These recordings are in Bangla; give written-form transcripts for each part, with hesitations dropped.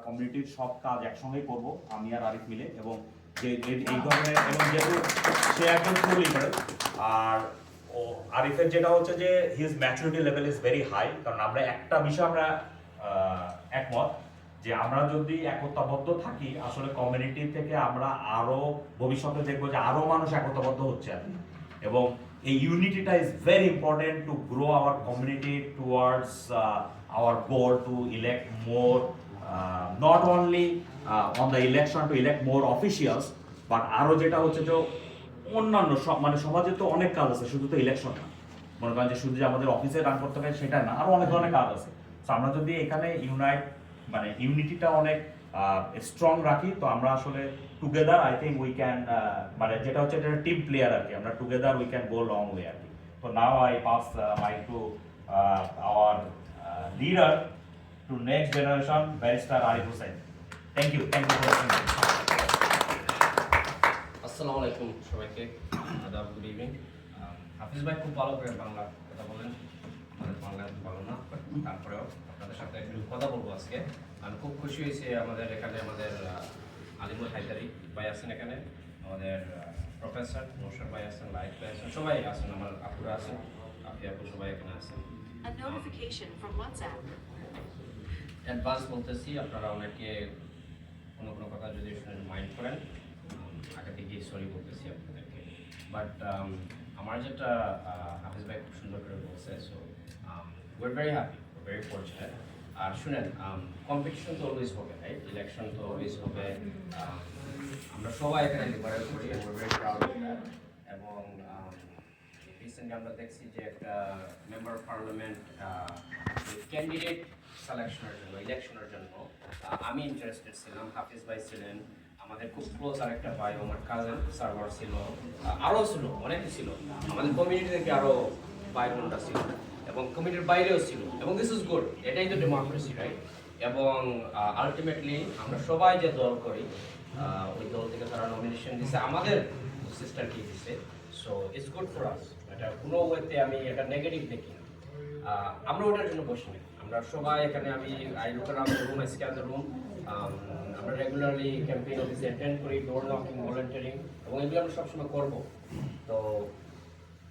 কমিউনিটির সব কাজ একসঙ্গেই করব আমি আর আরিফ মিলে, এবং যে এই ধরনের, এবং যেহেতু সে একজন ট্রু লিডার, আর ও আরিফের যেটা হচ্ছে যে his maturity level is very high, কারণ আমরা একটা বিষয় আমরা একমত যে আমরা যদি একতাবদ্ধ থাকি আসলে কমিউনিটি থেকে আমরা আরো ভবিষ্যতে দেখবো যে আরো মানুষ একতাবদ্ধ হচ্ছে আর কি। এবং এই ইউনিটিটা is very important to grow our community towards our goal to elect more, not only on the election to elect more officials, but আরো যেটা হচ্ছে যে অন্যান্য সব মানে সমাজে তো অনেক কাজ আছে, শুধু তো ইলেকশন না, মনে করেন যে শুধু যে আমাদের অফিসে রান করতে হবে সেটা না, আরো অনেক ধরনের কাজ আছে। তো আমরা যদি এখানে মানে ইউনিটিটা অনেক স্ট্রং রাখি, তো আমরা আসলে together I think we can, মানে যেটা হচ্ছে এটা টিম প্লেয়ার আর কি, আমরা together we can go long way আর কি। তো now I pass mic to our leader to next generation, barrister Arif Hossain. Thank you for listening. আসসালামু আলাইকুম সবাইকে, আদাব, গুড ইভিনিং। হাফিজ ভাই খুব ভালো করে বাংলা কথা বলেন, আমাদের বাংলা ভালো না, তারপরেও আপনাদের সাথে একটু কথা বলবো আজকে। আমি খুব খুশি হয়েছি আমাদের এখানে আমাদের আলিমুল হায়দারি ভাই আছেন, এখানে আমাদের প্রফেসর নৌশাদ ভাই আছেন, লাইফ ভাই আছেন, সবাই আছেন, আমার আপুরা আছেন, আপি আপু সবাই এখানে আছেন। A notification from WhatsApp. Advance বলতেছি, আপনারা অনেকে কোনো কোনো কথা যদি শুনে মাইন্ড করেন, আগে থেকে সরি বলতেছি আপনাদেরকে। বাট আমার যেটা হাফিজ ভাই খুব সুন্দর করে বলছে, so we are very happy, very fortunate. আর শুনেন, কম্পিটিশন তো অলওয়েজ হবে, রাইট? ইলেকশন তো অলওয়েজ হবে। আমরা সবাই এখানে লিবারেল করি, we are very proud of that. এবং রিসেন্টলি আমরা দেখছি যে একটা মেম্বার অফ পার্লামেন্ট ক্যান্ডিডেট সিলেকশনের জন্য, ইলেকশনের জন্য আমি ইন্টারেস্টেড ছিলাম, হাফিজ ভাই ছিলেন, আমাদের খুব ক্লোজ আরেকটা ভাই, আমার কাজিন সার্ভার ছিল, আরও ছিল, অনেকে ছিল, আমাদের কমিউনিটি থেকে আরও ভাই বোনরা ছিল, এবং কমিউনিটির বাইরেও ছিল, এবং দিস ইজ গুড, এটাই তো ডেমোক্রেসি, রাইট? এবং আলটিমেটলি আমরা সবাই যে দল করি, ওই দল থেকে তারা নমিনেশন দিচ্ছে, আমাদের সিস্টেমটি দিচ্ছে, so it's good for us. এটা কোনো ওয়েতে আমি এটা নেগেটিভ দেখি না। আমরা ওটার জন্য বসি না, আমরা সবাই এখানে, আমি I look around the room, I scan the room, আমরা রেগুলারলি ক্যাম্পেইন অফিসে অ্যাটেন্ড করি, ডোর নকিং, ভলেন্টারিং, এবং এগুলো আমরা সবসময় করবো। তো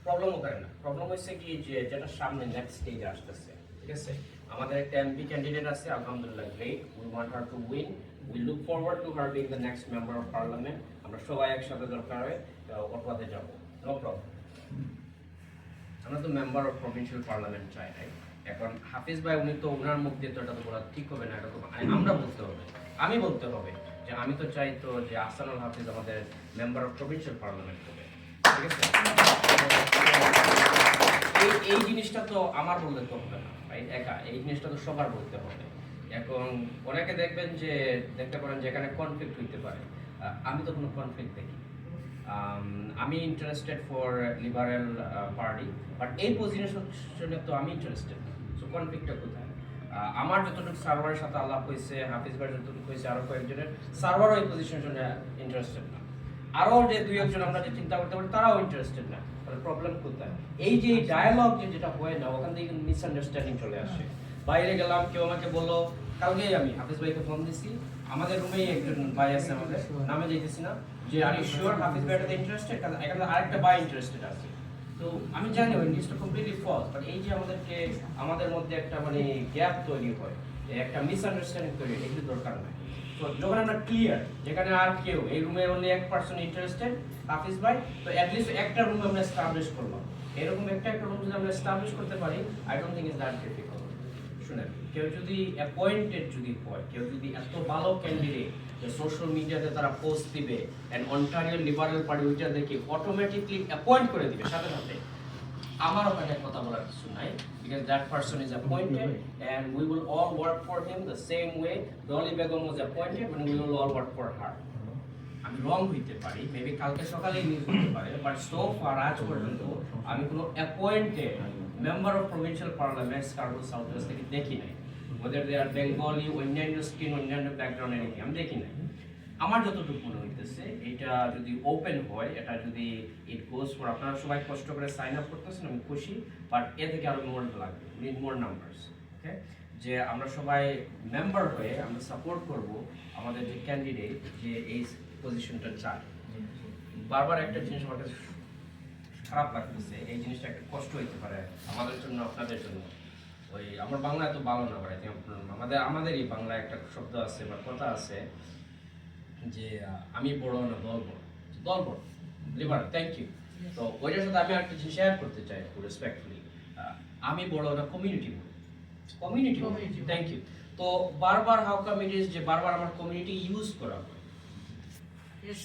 প্রবলেমও করে না। প্রবলেম হচ্ছে কি, যে যেটা সামনে নেক্সট স্টেজে আসতেছে, ঠিক আছে? আমাদের একটা এমপি ক্যান্ডিডেট আছে, আলহামদুলিল্লাহ, great, we want her to win, we look forward to her being the next member of parliament. আমরা সবাই একসাথে দরকার হয় অটোয়াতে যাবো, নো প্রবলেম। আমরা তো মেম্বার অফ প্রভিন্সিয়াল পার্লামেন্ট চাই, রাইট? এখন হাফিজ ভাই উনি তো ওনার মুখ দিয়ে তো এটা তো বলা ঠিক হবে না, এটা তো আমরা বলতে হবে, আমি বলতে হবে যে আমি তো চাই তো যে আহসানুল হাফিজ আমাদের মেম্বার অফ প্রভিন্সিয়াল পার্লামেন্ট হবে, ঠিক আছে? এই জিনিসটা তো আমার বললে তো হবে না, রাইট? একা এই জিনিসটা তো সবার বলতে হবে। এখন অনেকে দেখবেন যে দেখতে পারেন যে এখানে কনফ্লিক্ট হইতে পারে, আমি তো কোনো কনফ্লিক্ট দেখি। আমি interested for liberal party, but এই পজিশনে তো আমি ইন্টারেস্টেড, সো কনফ্লিক্টটা কোথায়? আমার যতটুকু সার্ভারের সাথে আলাপ হয়েছে, হাফিজ ভাই যতটুকু হয়েছে, আরও কয়েকজনের সার্ভারও এই পজিশনের জন্য ইন্টারেস্টেড না, আরও যে দুই একজন আমরা যে চিন্তা করতে পারি তারাও ইন্টারেস্টেড না। তাহলে প্রবলেম কোথায়? এই যে ডায়ালগ যেটা হয় না, ওখান থেকে মিসআন্ডারস্ট্যান্ডিং চলে আসে। বাইরে গেলাম, কেউ আমাকে বললো, কালকেই আমি হাফিজ ভাইকে ফোন দিছি, আমাদের রুমেই একজন ভাই আছে, আমাদের নামে যাইতেছি না, যে আর ইউ শিওর হাফিজ ভাই এটাতে ইন্টারেস্টেড? কারণ এখানে আরেকটা ভাই ইন্টারেস্টেড আছে। তো আমি জানি ওই নিউজটা কমপ্লিটলি ফলস, বাট এই যে আমাদের মধ্যে একটা মানে গ্যাপ তৈরি হয়, একটা মিসআন্ডারস্ট্যান্ডিং তৈরি হয়, এগুলো দরকার নয়। তো যখন আমরা ক্লিয়ার, যেখানে আর কেউ এই রুমে অনলি এক পার্সন ইন্টারেস্টেড, হাফিজ ভাই, তো অ্যাটলিস্ট একটা রুম আমরা এস্টাবলিশ করলাম। এরকম একটা রুম যদি আমরা এস্টাবলিশ করতে পারি, I don't think it's that difficult. শুনেন, কেউ যদি অ্যাপয়েন্টেড যদি হয়, কেউ যদি এত ভালো ক্যান্ডিডেট যে সোশ্যাল মিডিয়াতে তারা পোস্ট দিবে অ্যান্ড অন্টারিও লিবারেল পার্টি ওইটা দেখে অটোমেটিকলি অ্যাপয়েন্ট করে দিবে সাথে সাথে, আমার ওখানে কথা বলার কিছু নাই, because that person is appointed and we will all work for him the same way Dolly Begum was appointed and we will all work for her. আমি রং হইতে পারি, মেবি কালকে সকালেই নিউজ হতে পারে, বাট সো ফার আজ পর্যন্ত আমি কোনো appointed member of provincial parliament Scarborough south west থেকে দেখি নাই, ওদের দে আর বেঙ্গলি, অন্যান্য স্কিন, অন্যান্য ব্যাকগ্রাউন্ড, এনিথিং আমি দেখি নাই। আমার যতটুকু মনে হইতেছে এটা যদি ওপেন হয়, এটা যদি ইট গোজ ফর, আপনারা সবাই কষ্ট করে সাইন আপ করতেছেন, আমি খুশি, বাট এ থেকে আরো মোর লাগবে, নিড মোর নাম্বারস, ওকে? যে আমরা সবাই মেম্বার হয়ে আমরা সাপোর্ট করব আমাদের যে ক্যান্ডিডেট যে এই পজিশনটা চায়। বারবার একটা জিনিস আমার কাছে খারাপ লাগতেছে, এই জিনিসটা একটা কষ্ট হইতে পারে আমাদের জন্য, আপনাদের জন্য। ওই আমার বাংলা এত ভালো না পারে, আমাদেরই বাংলা একটা শব্দ আছে বা কথা আছে যে আমি বড় না দল বড়, দল বড় লিভার, থ্যাংক ইউ। তো ওইটার সাথে আমি একটা জিনিস শেয়ার করতে চাই রেসপেক্টফুলি, আমি বড় না কমিউনিটি বড়, কমিউনিটি, থ্যাংক ইউ। তো বারবার হাউ কাম ইট ইজ যে বারবার আমার কমিউনিটি ইউজ করা হয়।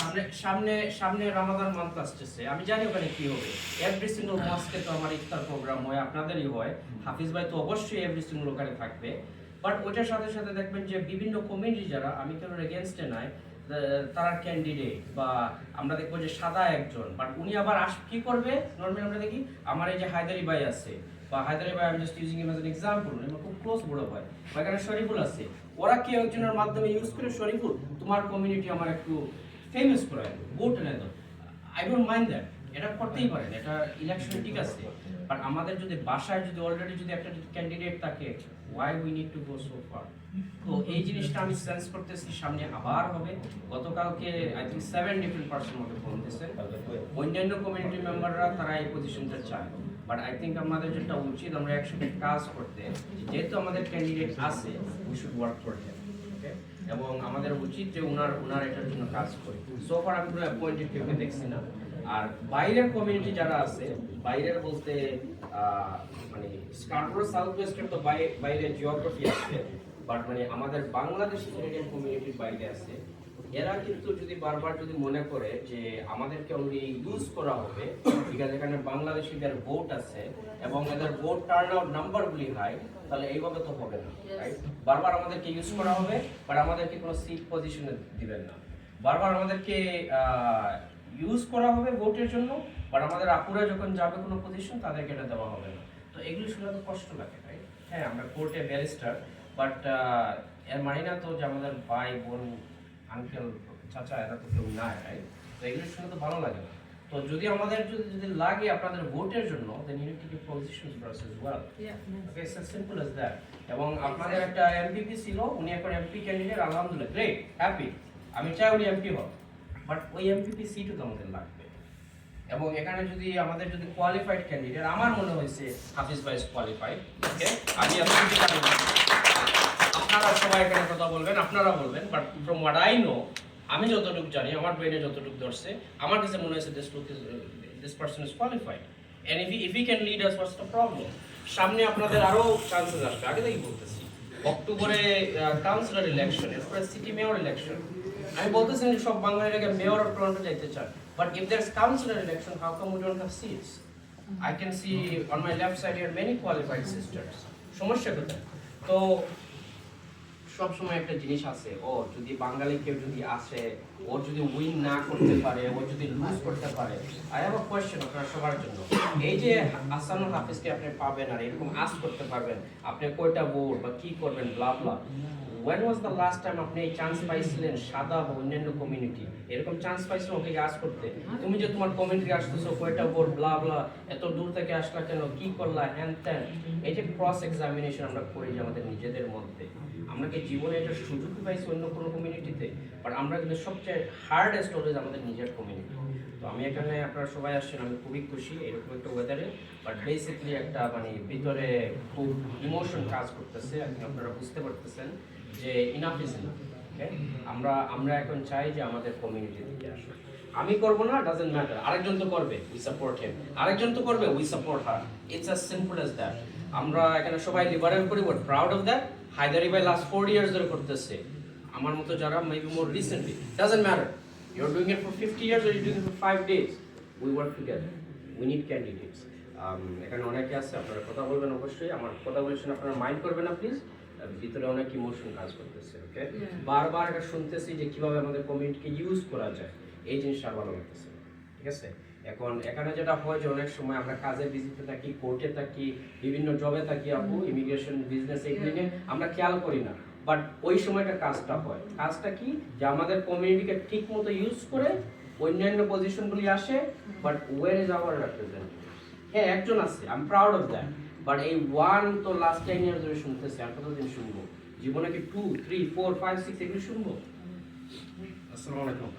সামনে সামনে সামনে রমাদান মান্থ আসছে, আমি জানি ওখানে কি হবে। এভরি সিঙ্গল মস্কে তো আমার ইফতার প্রোগ্রাম হয়, আপনাদেরই হয়, হাফিজ ভাই তো অবশ্যই এভরি সিঙ্গল ওখানে থাকবে। বাট ওটার সাথে সাথে দেখবেন যে বিভিন্ন কমিউনিটি যারা, আমি কেন এগেনস্টে নাই, তারা ক্যান্ডিডেট বা আমরা দেখবো যে সাদা একজন, বাট উনি আবার কি করবে নর্মালি আমরা দেখি আমার এই যে হায়দারি ভাই আছে বা হায়দারি ভাই, আমি just using him as an example, আমার খুব ক্লোজ বড় ভাই বা এখানে শরীফুল আছে, ওরা কেউ একজনের মাধ্যমে ইউজ করে শরীফুল তোমার কমিউনিটি আমার একটু ফেমাস করায়, ভোট এনে দাও। আই ডোন্ট মাইন্ড দ্যাট, এটা করতেই পারেন, এটা ইলেকশনে ঠিক আছে। বাট আমাদের যদি বাসায় যদি অলরেডি যদি একটা ক্যান্ডিডেট থাকে, why we need to go so far? তো এই জিনিসটা আমি সেন্স করতেছি সামনে আবার হবে। গতকালকে আই থিঙ্ক 7 ডিফারেন্ট পার্সন আমাকে ফোন দিয়েছে, অন্যান্য কমিউনিটি মেম্বাররা তারা এই পজিশনটা চায়। বাট আই থিঙ্ক আমাদের যেটা উচিত, আমরা একসাথে কাজ করতে, যেহেতু আমাদের ক্যান্ডিডেট আছে, we should work for him, এবং আমাদের উচিত যে উনার এটার জন্য কাজ করি। সো ফার আমি কোনো অ্যাপয়েন্টেড কেউকে দেখছি না। আর বাইরের কমিউনিটি যারা আছে, বাইরের বলতে মানে স্কার্বোরো সাউথ ওয়েস্টের তো বাইরে জিওগ্রাফি আছে, বাট মানে আমাদের বাংলাদেশি ক্যানাডিয়ান কমিউনিটির বাইরে আছে, এরা কিন্তু যদি বারবার যদি মনে করে যে আমাদেরকে অলরেডি ইউজ করা হবে, ঠিক আছে, এখানে বাংলাদেশিদের ভোট আছে এবং এদের ভোট টার্ন আউট নাম্বারগুলি হাই, তাহলে এইভাবে তো হবে না, রাইট? বারবার আমাদেরকে ইউজ করা হবে, বাট আমাদেরকে কোনো সিট পজিশনে দিবেন না। বারবার আমাদেরকে ইউজ করা হবে ভোটের জন্য, বাট আমাদের আপুরা যখন যাবে কোনো পজিশন, তাদেরকে এটা দেওয়া হবে না। তো এগুলো শুনে তো কষ্ট লাগে, রাইট? হ্যাঁ, আমরা কোর্টে ব্যারিস্টার, বাট এর মানে না তো যে আমাদের ভাই বোন আঙ্কেল চাচা এরা তো কেউ নাই, রাইট? তো এগুলো শুনে তো ভালো লাগে না। তো যদি আমাদের যদি লাগে আপনাদের ভোটের জন্য, then you need to give positions for us as well. Okay, it's as simple as that. এবং আপনাদের একটা এমপিপি ছিল, উনি এখন এমপি ক্যান্ডিডেট, আলহামদুলিল্লাহ, গ্রেট, হ্যাপি। আমি চাই উনি এমপি হোক, বাট ওই এমপিপি সিটও তো আমাদের লাগবে। এবং এখানে যদি আমাদের যদি কোয়ালিফাইড ক্যান্ডিডেট, আমার মনে হয়েছে হাফিজ ভাই কোয়ালিফাইড, ওকে, আমি এতটুকু জানি না, আপনারা সবাই এখানে কথা বলবেন, আপনারা বলবেন, but from what I know, আমি যতটুকু জানি, আমার ব্রেনে যতটুকু ধরছে, আমার কাছে মনে হয়েছে this person is qualified, and if he can lead us, what's the problem? সামনে আপনাদের আরো চান্সেস আসবে, আগে থেকেই বলতেছি, অক্টোবরে কাউন্সিলর ইলেকশন, এরপরে সিটি মেয়র ইলেকশন। আমি বলতেছি যে সব বাঙালিরা মেয়র অফ টরন্টো যাইতে চায়, but if there is councillor election, how come we don't have seats? I can see on my left side here many qualified sisters. সমস্যা কোথায়? তো সব সময় একটা জিনিস আছে, ও যদি বাঙালি কেউ যদি আসে, ও যদি উইন না করতে পারে, ও যদি লুজ করতে পারে, আই হ্যাভ আ কোয়েশ্চেন আপনার সবার জন্য। এই যে আহসানুল হাফিজকে আপনি পাবেন আর এরকম আস করতে পারবেন, আপনি কয়টা ভোট বা কি করবেন, ব্লা ব্লা, when was the last time আপনি এই চান্স পাইছিলেন সাদা বা অন্যান্য কমিউনিটি এরকম চান্স পাইছিলেন ওকে আস করতে? তুমি যে তোমার কমিউনিটি আসতেছো, কয়টা ভোট, ব্লা ব্লা, এত দূর থেকে আসলা কেন, কি করলা, হ্যান ত্যান, এই যে ক্রস এক্সামিনেশন আমরা করি যে আমাদের নিজেদের মধ্যে, আমরা কি জীবনে এটা সুযোগ পাইছি অন্য কোনো কমিউনিটিতে? বাট আমরা কিন্তু সবচেয়ে হার্ডেস্ট অলওয়েজ আমাদের নিজের কমিউনিটি। তো আমি এখানে আপনারা সবাই আসছেন, আমি খুবই খুশি এরকম একটা ওয়েদারে, বাট বেসিকলি একটা মানে ভিতরে খুব ইমোশন কাজ করতেছে, আপনারা বুঝতে পারতেছেন যে ইনাফ ইজ ইনাফ। আমরা এখন চাই যে আমাদের কমিউনিটি থেকে আসুন। আমি করবো না, ডাজন্ট ম্যাটার, আরেকজন তো করবে, উই সাপোর্ট হিম, আরেকজন তো করবে, we support her, it's as simple as that. আমরা এখানে সবাই লিবারেল করি, but proud of that. Haidari ভাই লাস্ট 4 ইয়ার্স ধরে করতেছে, আমার মতো যারা maybe more recently, doesn't matter, you are doing it for 50 years or you doing it for 5 days, we work together, we need candidates. এখানে অনেকে আছে, আপনারা কথা বলবেন অবশ্যই, আমার কথা বলছেন আপনারা মাইন্ড করবেন না প্লিজ, ভিতরে অনেক ইমোশন কাজ করতেছে, ওকে? বারবার এটা শুনতেছি যে কিভাবে আমাদের কমিউনিটিকে ইউজ করা যায়, এই জিনিসটা ভালো লাগতেছে, ঠিক আছে? এখন এখানে যেটা হয় যে অনেক সময় আমরা কাজে বিজিতে থাকি, কোর্টে থাকি, বিভিন্ন জবে থাকি, আপু ইমিগ্রেশন, বিজনেস, এগুলি নিয়ে আমরা খেয়াল করি না, বাট ওই সময়টা কাজটা হয়। কাজটা কি, যে আমাদের কমিউনিটিকে ঠিক মতো ইউজ করে অন্যান্য পজিশনগুলি আসে, but where is our representative? হ্যাঁ, একজন আছে, I am proud of that, but এই 1 তো লাস্ট 10 ইয়ার ধরে শুনতেছি, আর কতদিন শুনবো? জীবনে কি 2, 3, 4, 5, 6 এগুলো শুনবো? আসসালামু আলাইকুম।